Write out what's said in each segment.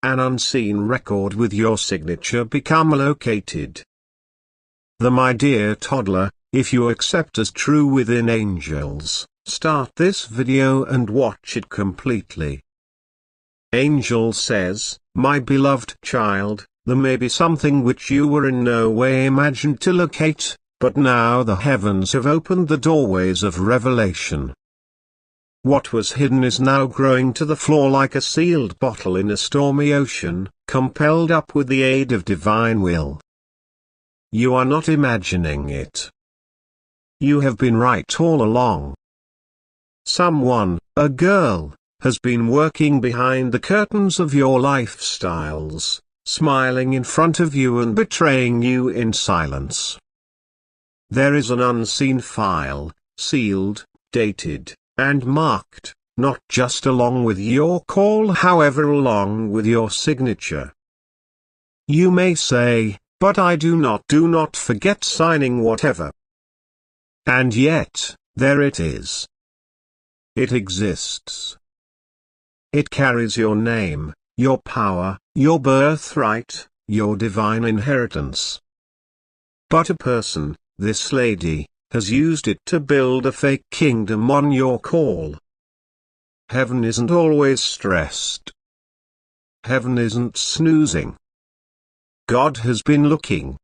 an unseen record with your signature become located. The My Dear Toddler, if you accept as true within angels, start this video and watch it completely. Angel says, my beloved child, there may be something which you were in no way imagined to locate, but now the heavens have opened the doorways of revelation. What was hidden is now growing to the floor like a sealed bottle in a stormy ocean, compelled up with the aid of divine will. You are not imagining it. You have been right all along. Someone, a girl, has been working behind the curtains of your lifestyles, smiling in front of you and betraying you in silence. There is an unseen file, sealed, dated, and marked, not just along with your call, however along with your signature. You may say, but I do not forget signing whatever. And yet, there it is. It exists. It carries your name, your power, your birthright, your divine inheritance. But a person, this lady, has used it to build a fake kingdom on your call. Heaven isn't always stressed. Heaven isn't snoozing. God has been looking.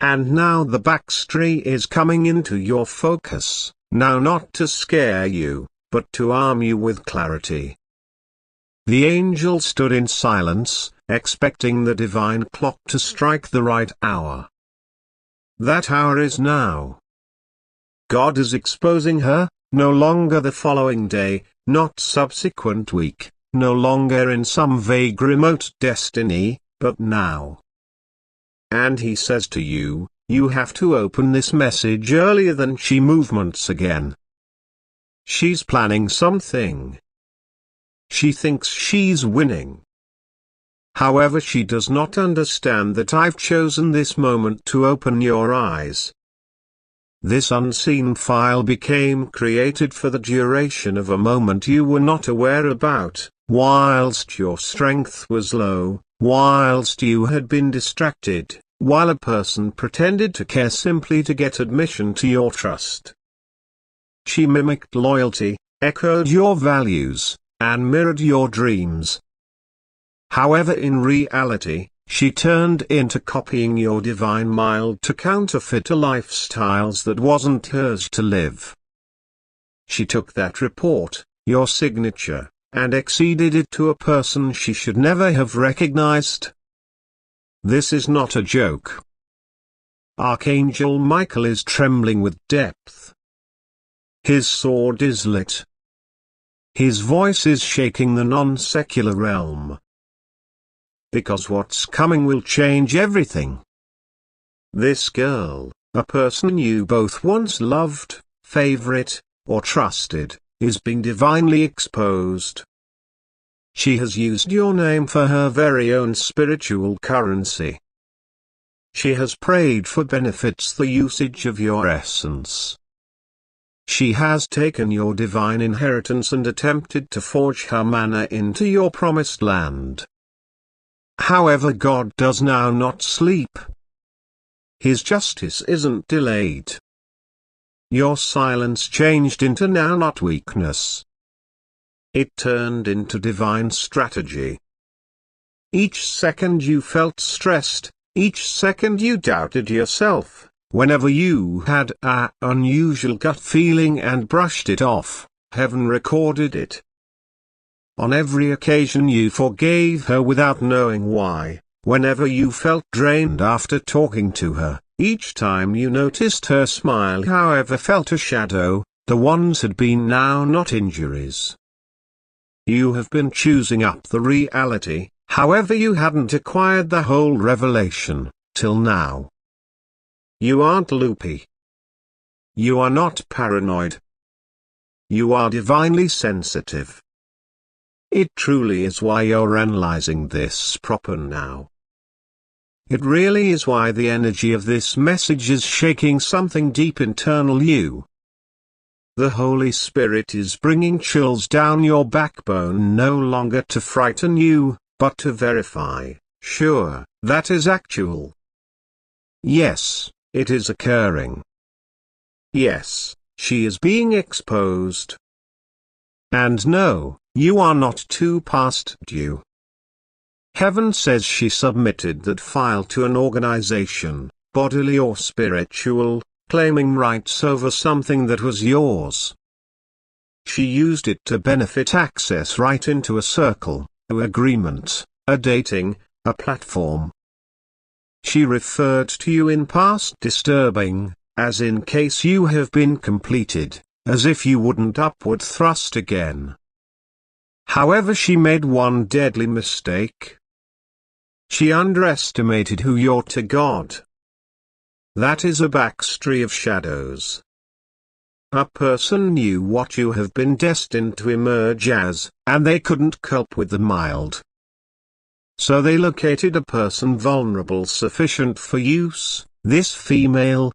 And now the backstory is coming into your focus, now not to scare you, but to arm you with clarity. The angel stood in silence, expecting the divine clock to strike the right hour. That hour is now. God is exposing her, no longer the following day, not subsequent week, no longer in some vague remote destiny, but now. And he says to you, you have to open this message earlier than she movements again. She's planning something. She thinks she's winning. However, she does not understand that I've chosen this moment to open your eyes. This unseen file became created for the duration of a moment you were not aware about, whilst your strength was low, whilst you had been distracted, while a person pretended to care simply to get admission to your trust. She mimicked loyalty, echoed your values, and mirrored your dreams. However, in reality, she turned into copying your divine mild to counterfeit a lifestyles that wasn't hers to live. She took that report, your signature, and exceeded it to a person she should never have recognized. This is not a joke. Archangel Michael is trembling with depth. His sword is lit. His voice is shaking the non-secular realm. Because what's coming will change everything. This girl, a person you both once loved, favorite, or trusted, is being divinely exposed. She has used your name for her very own spiritual currency. She has prayed for benefits, the usage of your essence. She has taken your divine inheritance and attempted to forge her manna into your promised land. However, God does now not sleep. His justice isn't delayed. Your silence changed into now not weakness. It turned into divine strategy. Each second you felt stressed, each second you doubted yourself, whenever you had an unusual gut feeling and brushed it off, heaven recorded it. On every occasion you forgave her without knowing why, whenever you felt drained after talking to her, each time you noticed her smile however felt a shadow, the ones had been now not injuries. You have been choosing up the reality, however you hadn't acquired the whole revelation, till now. You aren't loopy. You are not paranoid. You are divinely sensitive. It truly is why you're analyzing this proper now. It really is why the energy of this message is shaking something deep internal you. The Holy Spirit is bringing chills down your backbone, no longer to frighten you, but to verify, sure, that is actual. Yes, it is occurring. Yes, she is being exposed. And no, you are not too past due. Heaven says she submitted that file to an organization, bodily or spiritual, claiming rights over something that was yours. She used it to benefit access right into a circle, an agreement, a dating, a platform. She referred to you in past disturbing, as in case you have been completed, as if you wouldn't upward thrust again. However, she made one deadly mistake. She underestimated who you're to God. That is a backstory of shadows. A person knew what you have been destined to emerge as, and they couldn't cope with the mild. So they located a person vulnerable sufficient for use, this female.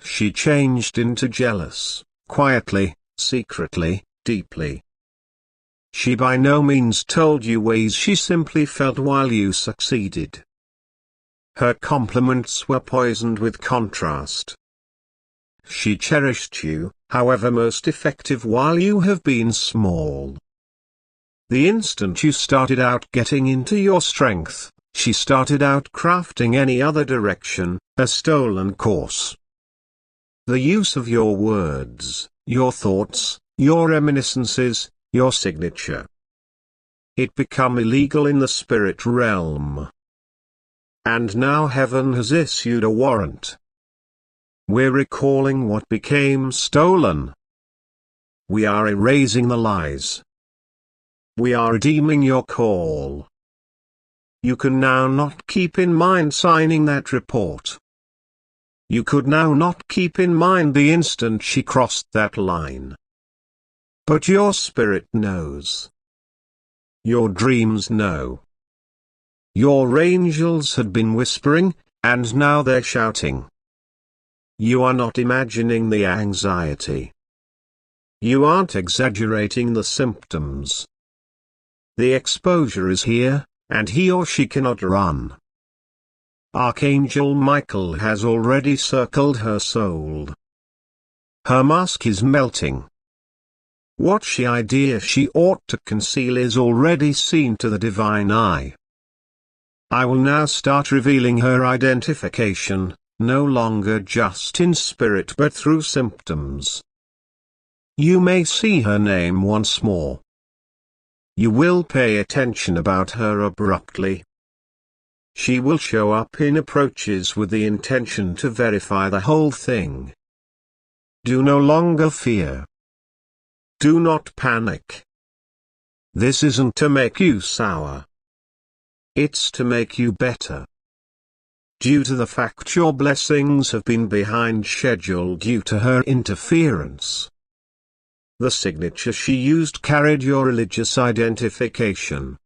She changed into jealous, quietly, secretly, deeply. She by no means told you ways she simply felt while you succeeded. Her compliments were poisoned with contrast. She cherished you, however most effective while you have been small. The instant you started out getting into your strength, she started out crafting any other direction, a stolen course. The use of your words, your thoughts, your reminiscences, your signature. It became illegal in the spirit realm. And now heaven has issued a warrant. We're recalling what became stolen. We are erasing the lies. We are redeeming your call. You can now not keep in mind signing that report. You could now not keep in mind the instant she crossed that line. But your spirit knows. Your dreams know. Your angels had been whispering, and now they're shouting. You are not imagining the anxiety. You aren't exaggerating the symptoms. The exposure is here, and he or she cannot run. Archangel Michael has already circled her soul. Her mask is melting. What idea she ought to conceal is already seen to the divine eye. I will now start revealing her identification, no longer just in spirit but through symptoms. You may see her name once more. You will pay attention about her abruptly. She will show up in approaches with the intention to verify the whole thing. Do no longer fear. Do not panic. This isn't to make you sour. It's to make you better. Due to the fact your blessings have been behind schedule due to her interference. The signature she used carried your religious identification.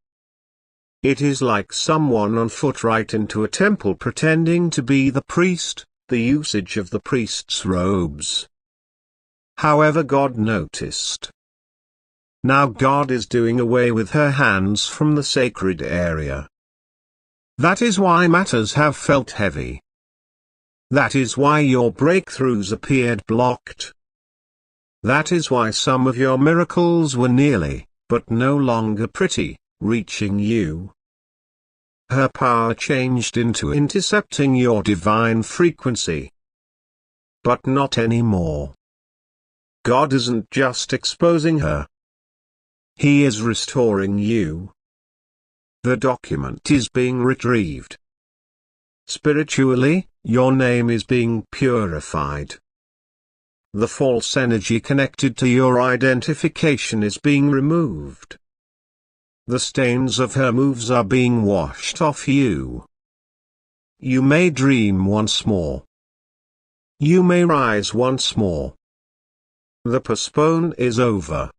It is like someone on foot right into a temple pretending to be the priest, the usage of the priest's robes. However, God noticed. Now God is doing away with her hands from the sacred area. That is why matters have felt heavy. That is why your breakthroughs appeared blocked. That is why some of your miracles were nearly, but no longer pretty, reaching you. Her power changed into intercepting your divine frequency. But not anymore. God isn't just exposing her. He is restoring you. The document is being retrieved. Spiritually, your name is being purified. The false energy connected to your identification is being removed. The stains of her moves are being washed off you. You may dream once more. You may rise once more. The postpone is over.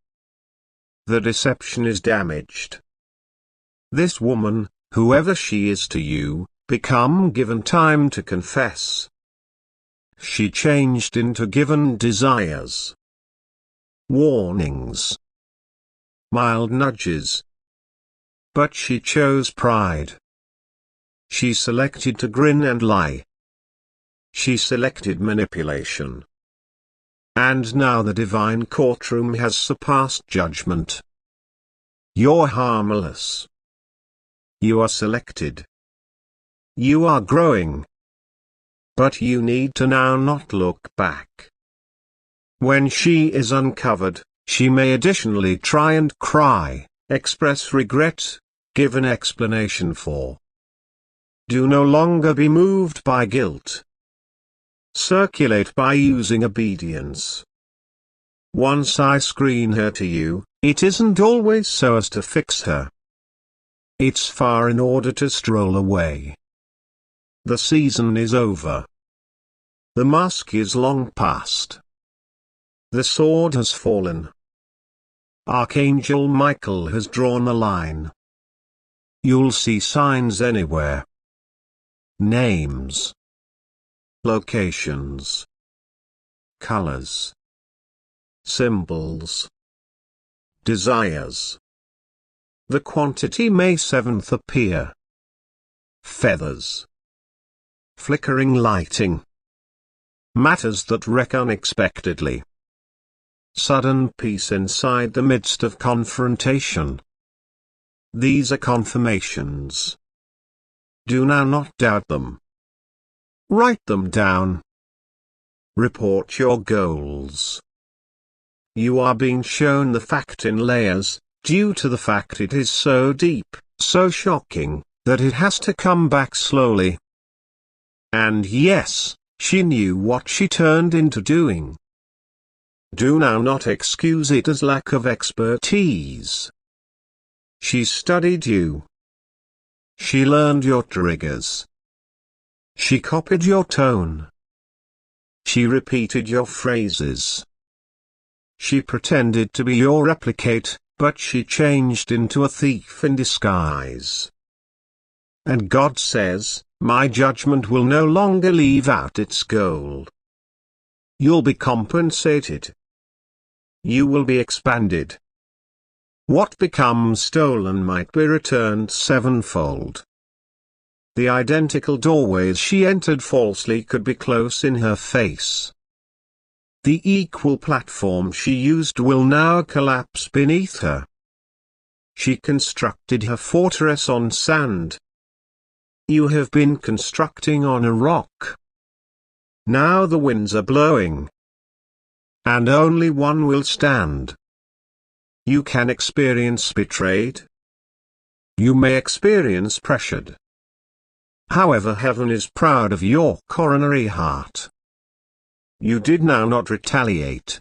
The deception is damaged. This woman, whoever she is to you, become given time to confess. She changed into given desires. Warnings. Mild nudges. but she chose pride. She selected to grin and lie. She selected manipulation. And now the divine courtroom has surpassed judgment. You're harmless. You are selected. You are growing. But you need to now not look back. When she is uncovered, she may additionally try and cry, express regret, give an explanation for. Do no longer be moved by guilt. Circulate by using obedience. Once I screen her to you, it isn't always so as to fix her. It's far in order to stroll away. The season is over. The mask is long past. The sword has fallen. Archangel Michael has drawn a line. You'll see signs anywhere. Names. Locations. Colors. Symbols. Desires. The quantity May 7th appear. Feathers. Flickering lighting. Matters that wreck unexpectedly. Sudden peace inside the midst of confrontation. These are confirmations. Do now not doubt them. Write them down. Report your goals. You are being shown the fact in layers, due to the fact it is so deep, so shocking, that it has to come back slowly. And yes, she knew what she turned into doing. Do now not excuse it as lack of expertise. She studied you. She learned your triggers. She copied your tone. She repeated your phrases. She pretended to be your replicate, but she changed into a thief in disguise. And God says, my judgment will no longer leave out its goal. You'll be compensated. You will be expanded. What becomes stolen might be returned sevenfold. The identical doorways she entered falsely could be close in her face. The equal platform she used will now collapse beneath her. She constructed her fortress on sand. You have been constructing on a rock. Now the winds are blowing. And only one will stand. You can experience betrayed. You may experience pressured. However, heaven is proud of your coronary heart. You did now not retaliate.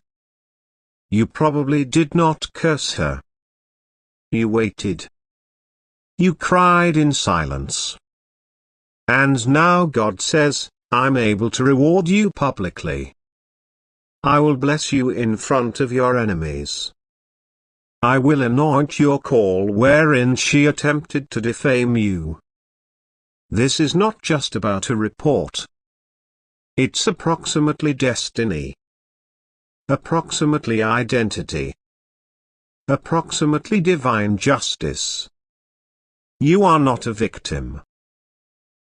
You probably did not curse her. You waited. You cried in silence. And now God says, I'm able to reward you publicly. I will bless you in front of your enemies. I will anoint your call wherein she attempted to defame you. This is not just about a report. It's approximately destiny. Approximately identity. Approximately divine justice. You are not a victim.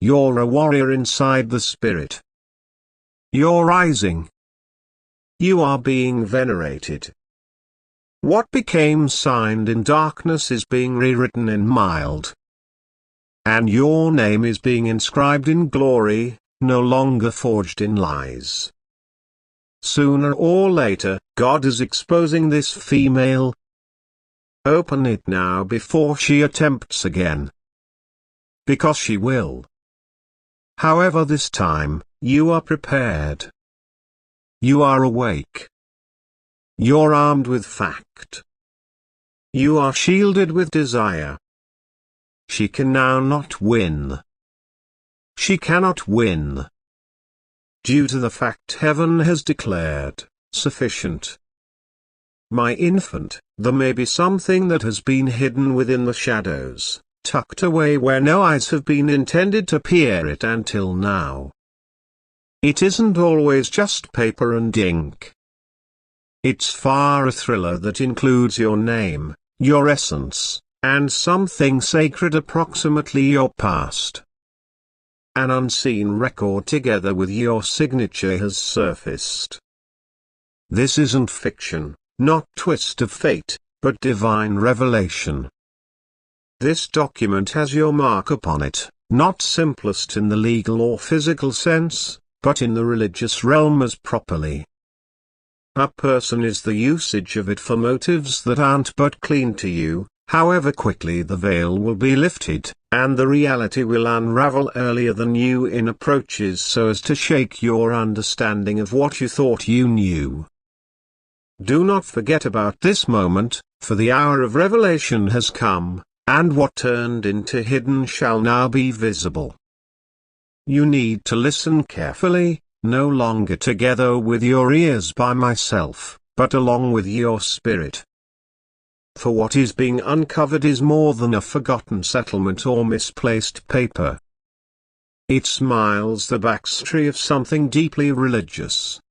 You're a warrior inside the spirit. You're rising. You are being venerated. What became signed in darkness is being rewritten in mild. And your name is being inscribed in glory, no longer forged in lies. Sooner or later, God is exposing this female. Open it now before she attempts again. Because she will. However, this time, you are prepared. You are awake. You're armed with fact. You are shielded with desire. She can now not win. She cannot win. Due to the fact heaven has declared, sufficient. My infant, there may be something that has been hidden within the shadows, tucked away where no eyes have been intended to peer it until now. It isn't always just paper and ink. It's far a thriller that includes your name, your essence, and something sacred, approximately your past. An unseen record together with your signature has surfaced. This isn't fiction, not twist of fate, but divine revelation. This document has your mark upon it, not simplest in the legal or physical sense, but in the religious realm as properly. A person is the usage of it for motives that aren't but clean to you. However quickly the veil will be lifted, and the reality will unravel earlier than you in approaches so as to shake your understanding of what you thought you knew. Do not forget about this moment, for the hour of revelation has come, and what turned into hidden shall now be visible. You need to listen carefully, no longer together with your ears by myself, but along with your spirit. For what is being uncovered is more than a forgotten settlement or misplaced paper. It smiles the backstory of something deeply religious.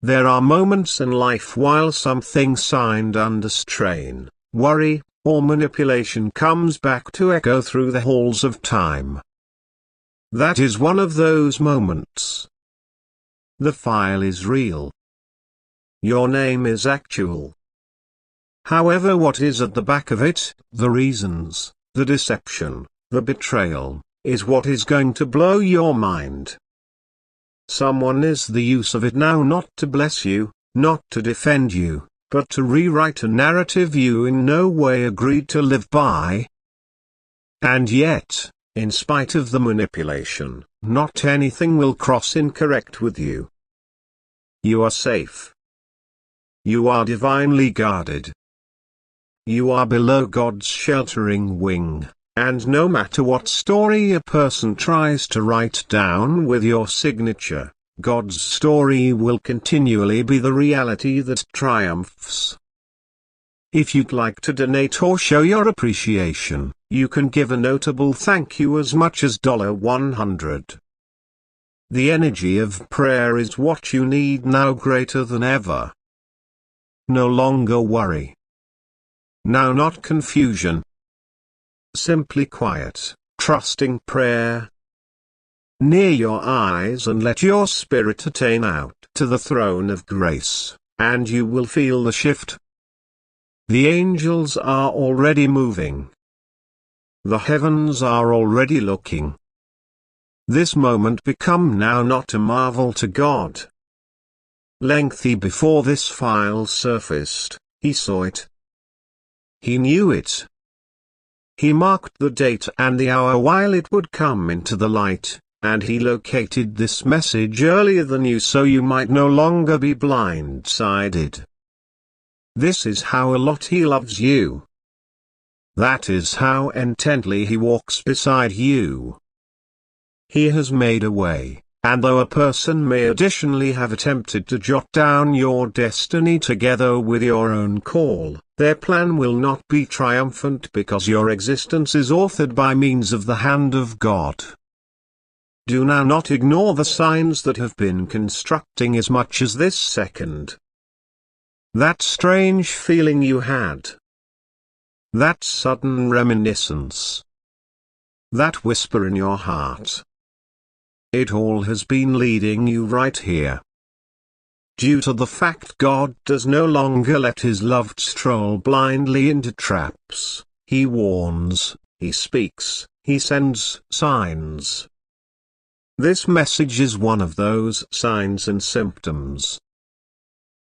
There are moments in life while something signed under strain, worry, or manipulation comes back to echo through the halls of time. That is one of those moments. The file is real. Your name is actual. However, what is at the back of it, the reasons, the deception, the betrayal, is what is going to blow your mind. Someone is the use of it now not to bless you, not to defend you, but to rewrite a narrative you in no way agreed to live by. And yet, in spite of the manipulation, not anything will cross incorrect with you. You are safe. You are divinely guarded. You are below God's sheltering wing, and no matter what story a person tries to write down with your signature, God's story will continually be the reality that triumphs. If you'd like to donate or show your appreciation, you can give a notable thank you as much as $100. The energy of prayer is what you need now greater than ever. No longer worry. Now not confusion. Simply quiet, trusting prayer. Near your eyes and let your spirit attain out to the throne of grace, and you will feel the shift. The angels are already moving. The heavens are already looking. This moment become now not a marvel to God. Lengthy before this file surfaced, he saw it. He knew it. He marked the date and the hour while it would come into the light, and he located this message earlier than you so you might no longer be blindsided. This is how a lot he loves you. That is how intently he walks beside you. He has made a way. And though a person may additionally have attempted to jot down your destiny together with your own call, their plan will not be triumphant because your existence is authored by means of the hand of God. Do now not ignore the signs that have been constructing as much as this second. That strange feeling you had. That sudden reminiscence. That whisper in your heart. It all has been leading you right here. Due to the fact God does no longer let his loved stroll blindly into traps, he warns, he speaks, he sends signs. This message is one of those signs and symptoms.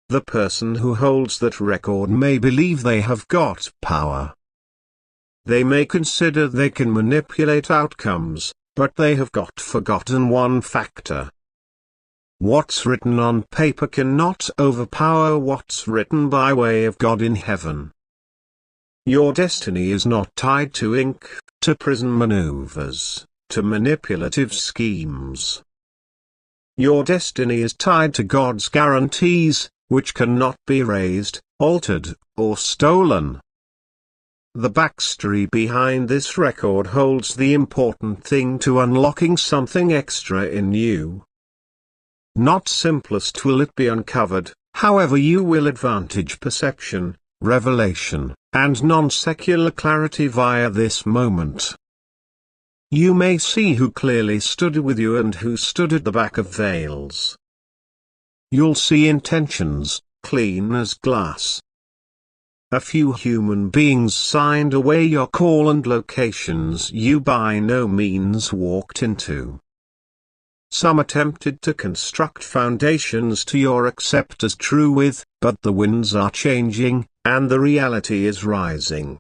The person who holds that record may believe they have got power. They may consider they can manipulate outcomes, but they have forgotten one factor. What's written on paper cannot overpower what's written by way of God in heaven. Your destiny is not tied to ink, to prison maneuvers, to manipulative schemes. Your destiny is tied to God's guarantees, which cannot be erased, altered, or stolen. The backstory behind this record holds the important thing to unlocking something extra in you. Not simplest will it be uncovered, however you will advantage perception, revelation, and non-secular clarity via this moment. You may see who clearly stood with you and who stood at the back of veils. You'll see intentions, clean as glass. A few human beings signed away your call and locations you by no means walked into. Some attempted to construct foundations to your accept as true with, but the winds are changing, and the reality is rising.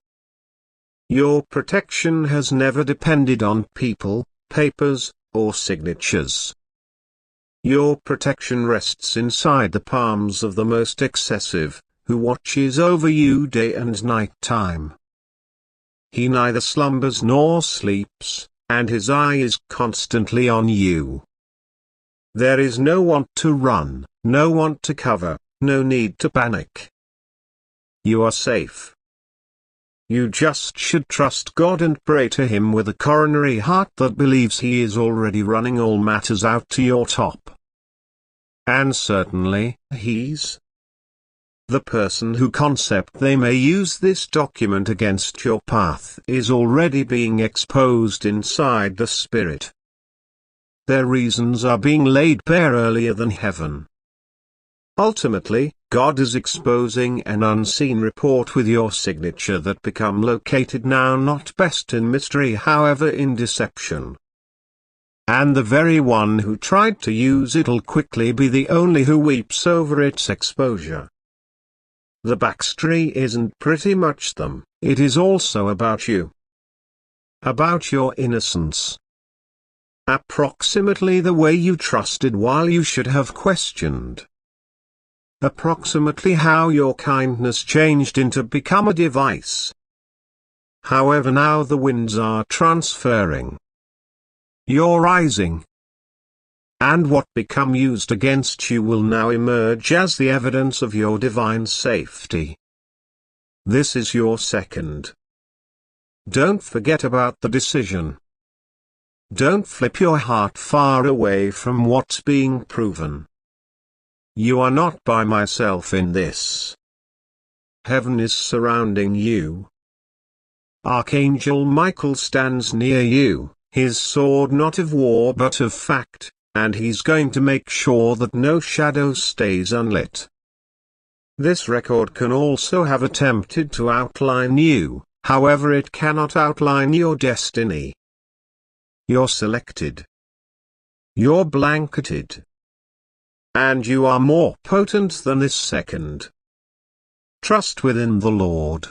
Your protection has never depended on people, papers, or signatures. Your protection rests inside the palms of the most excessive, who watches over you day and night time. He neither slumbers nor sleeps, and his eye is constantly on you. There is no want to run, no want to cover, no need to panic. You are safe. You just should trust God and pray to Him with a coronary heart that believes He is already running all matters out to your top. And certainly, He's the person who concept they may use this document against your path is already being exposed inside the Spirit. Their reasons are being laid bare earlier than heaven. Ultimately, God is exposing an unseen report with your signature that become located now not best in mystery however in deception. And the very one who tried to use it'll quickly be the only who weeps over its exposure. The backstory isn't pretty much them, it is also about you. About your innocence. Approximately the way you trusted while you should have questioned. Approximately how your kindness changed into become a device. However now the winds are transferring. You're rising. And what become used against you will now emerge as the evidence of your divine safety. This is your second. Don't forget about the decision. Don't flip your heart far away from what's being proven. You are not by myself in this. Heaven is surrounding you. Archangel Michael stands near you, his sword not of war but of fact, and he's going to make sure that no shadow stays unlit. This record can also have attempted to outline you, however it cannot outline your destiny. You're selected. You're blanketed. And you are more potent than this second. Trust within the Lord.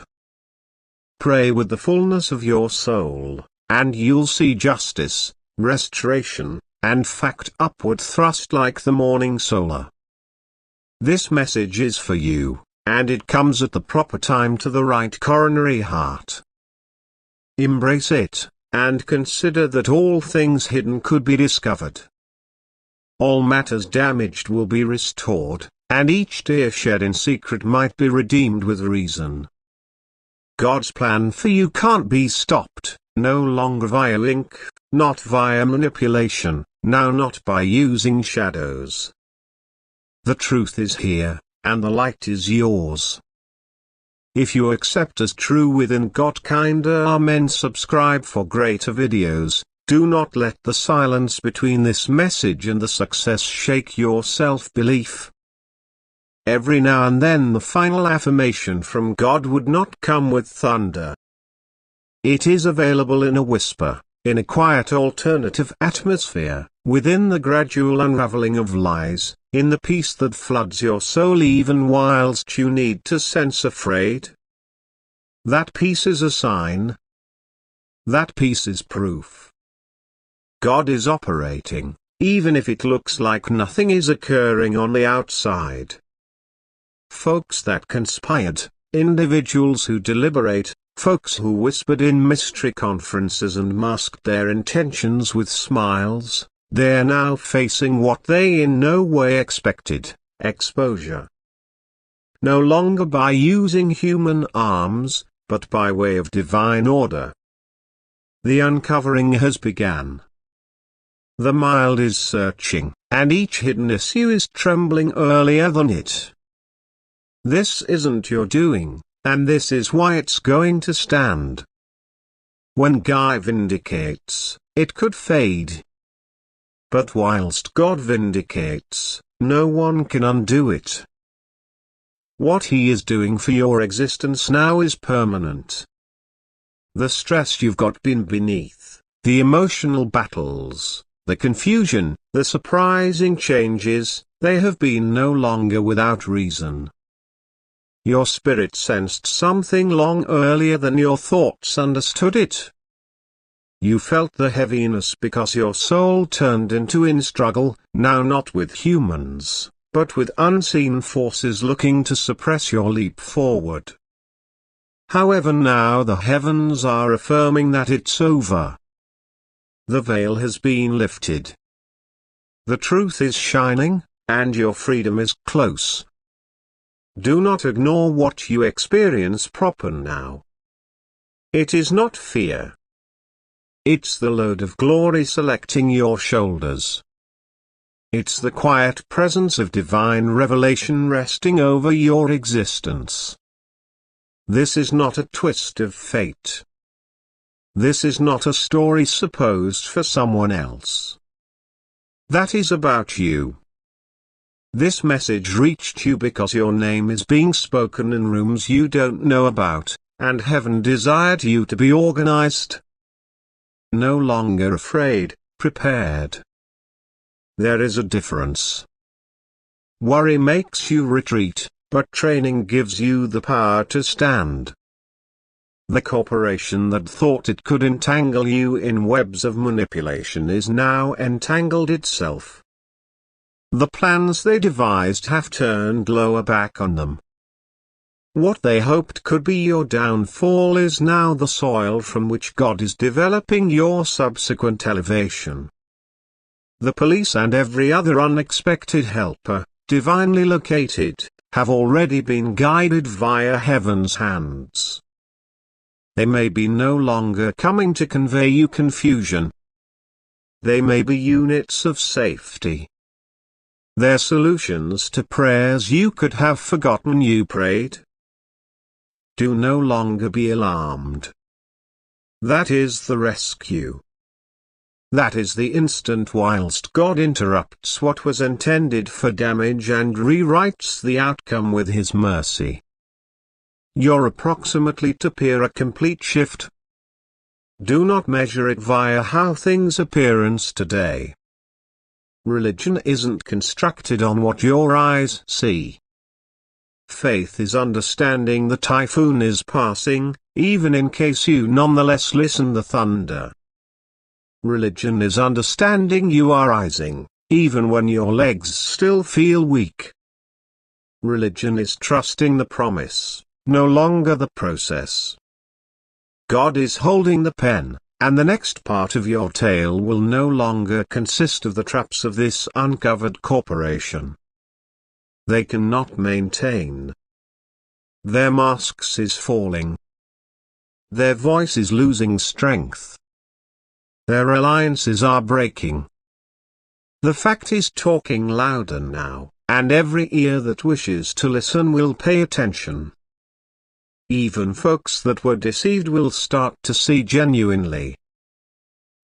Pray with the fullness of your soul, and you'll see justice, restoration, and fact upward thrust like the morning solar. This message is for you, and it comes at the proper time to the right coronary heart. Embrace it, and consider that all things hidden could be discovered. All matters damaged will be restored, and each tear shed in secret might be redeemed with reason. God's plan for you can't be stopped, no longer via link, not via manipulation, now not by using shadows. The truth is here, and the light is yours. If you accept as true within God amen. Subscribe for greater videos. Do not let the silence between this message and the success shake your self-belief. Every now and then the final affirmation from God would not come with thunder. It is available in a whisper, in a quiet alternative atmosphere, within the gradual unraveling of lies, in the peace that floods your soul even whilst you need to sense afraid. That peace is a sign. That peace is proof. God is operating, even if it looks like nothing is occurring on the outside. Folks that conspired, individuals who deliberate, folks who whispered in mystery conferences and masked their intentions with smiles, they're now facing what they in no way expected, exposure. No longer by using human arms, but by way of divine order. The uncovering has begun. The mind is searching, and each hidden issue is trembling earlier than it. This isn't your doing, and this is why it's going to stand. When Gaia vindicates, it could fade. But whilst God vindicates, no one can undo it. What He is doing for your existence now is permanent. The stress you've been beneath, the emotional battles, the confusion, the surprising changes, they have been no longer without reason. Your spirit sensed something long earlier than your thoughts understood it. You felt the heaviness because your soul turned in struggle, now not with humans, but with unseen forces looking to suppress your leap forward. However, now the heavens are affirming that it's over. The veil has been lifted. The truth is shining, and your freedom is close. Do not ignore what you experience proper now. It is not fear. It's the load of glory selecting your shoulders. It's the quiet presence of divine revelation resting over your existence. This is not a twist of fate. This is not a story supposed for someone else. That is about you. This message reached you because your name is being spoken in rooms you don't know about, and heaven desired you to be organized. No longer afraid, prepared. There is a difference. Worry makes you retreat, but training gives you the power to stand. The corporation that thought it could entangle you in webs of manipulation is now entangled itself. The plans they devised have turned lower back on them. What they hoped could be your downfall is now the soil from which God is developing your subsequent elevation. The police and every other unexpected helper, divinely located, have already been guided via heaven's hands. They may be no longer coming to convey you confusion. They may be units of safety. They're solutions to prayers you could have forgotten you prayed. Do no longer be alarmed. That is the rescue. That is the instant whilst God interrupts what was intended for damage and rewrites the outcome with His mercy. You're approximately to peer a complete shift. Do not measure it via how things appearance today. Religion isn't constructed on what your eyes see. Faith is understanding the typhoon is passing, even in case you nonetheless listen the thunder. Religion is understanding you are rising, even when your legs still feel weak. Religion is trusting the promise, no longer the process. God is holding the pen, and the next part of your tale will no longer consist of the traps of this uncovered corporation. They cannot maintain. Their masks is falling. Their voice is losing strength. Their alliances are breaking. The fact is talking louder now, and every ear that wishes to listen will pay attention. Even folks that were deceived will start to see genuinely.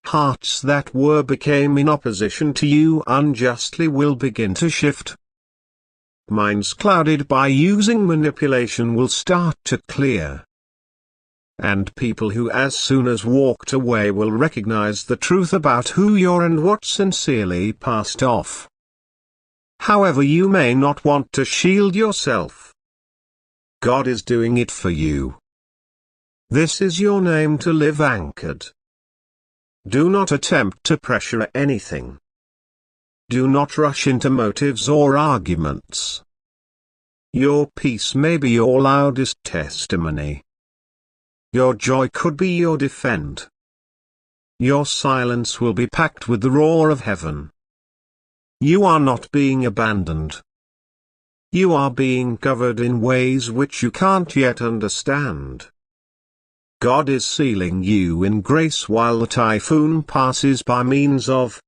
Hearts that became in opposition to you unjustly will begin to shift. Minds clouded by using manipulation will start to clear. And people who as soon as walked away will recognize the truth about who you're and what sincerely passed off. However, you may not want to shield yourself. God is doing it for you. This is your name to live anchored. Do not attempt to pressure anything. Do not rush into motives or arguments. Your peace may be your loudest testimony. Your joy could be your defend. Your silence will be packed with the roar of heaven. You are not being abandoned. You are being covered in ways which you can't yet understand. God is sealing you in grace while the typhoon passes by means of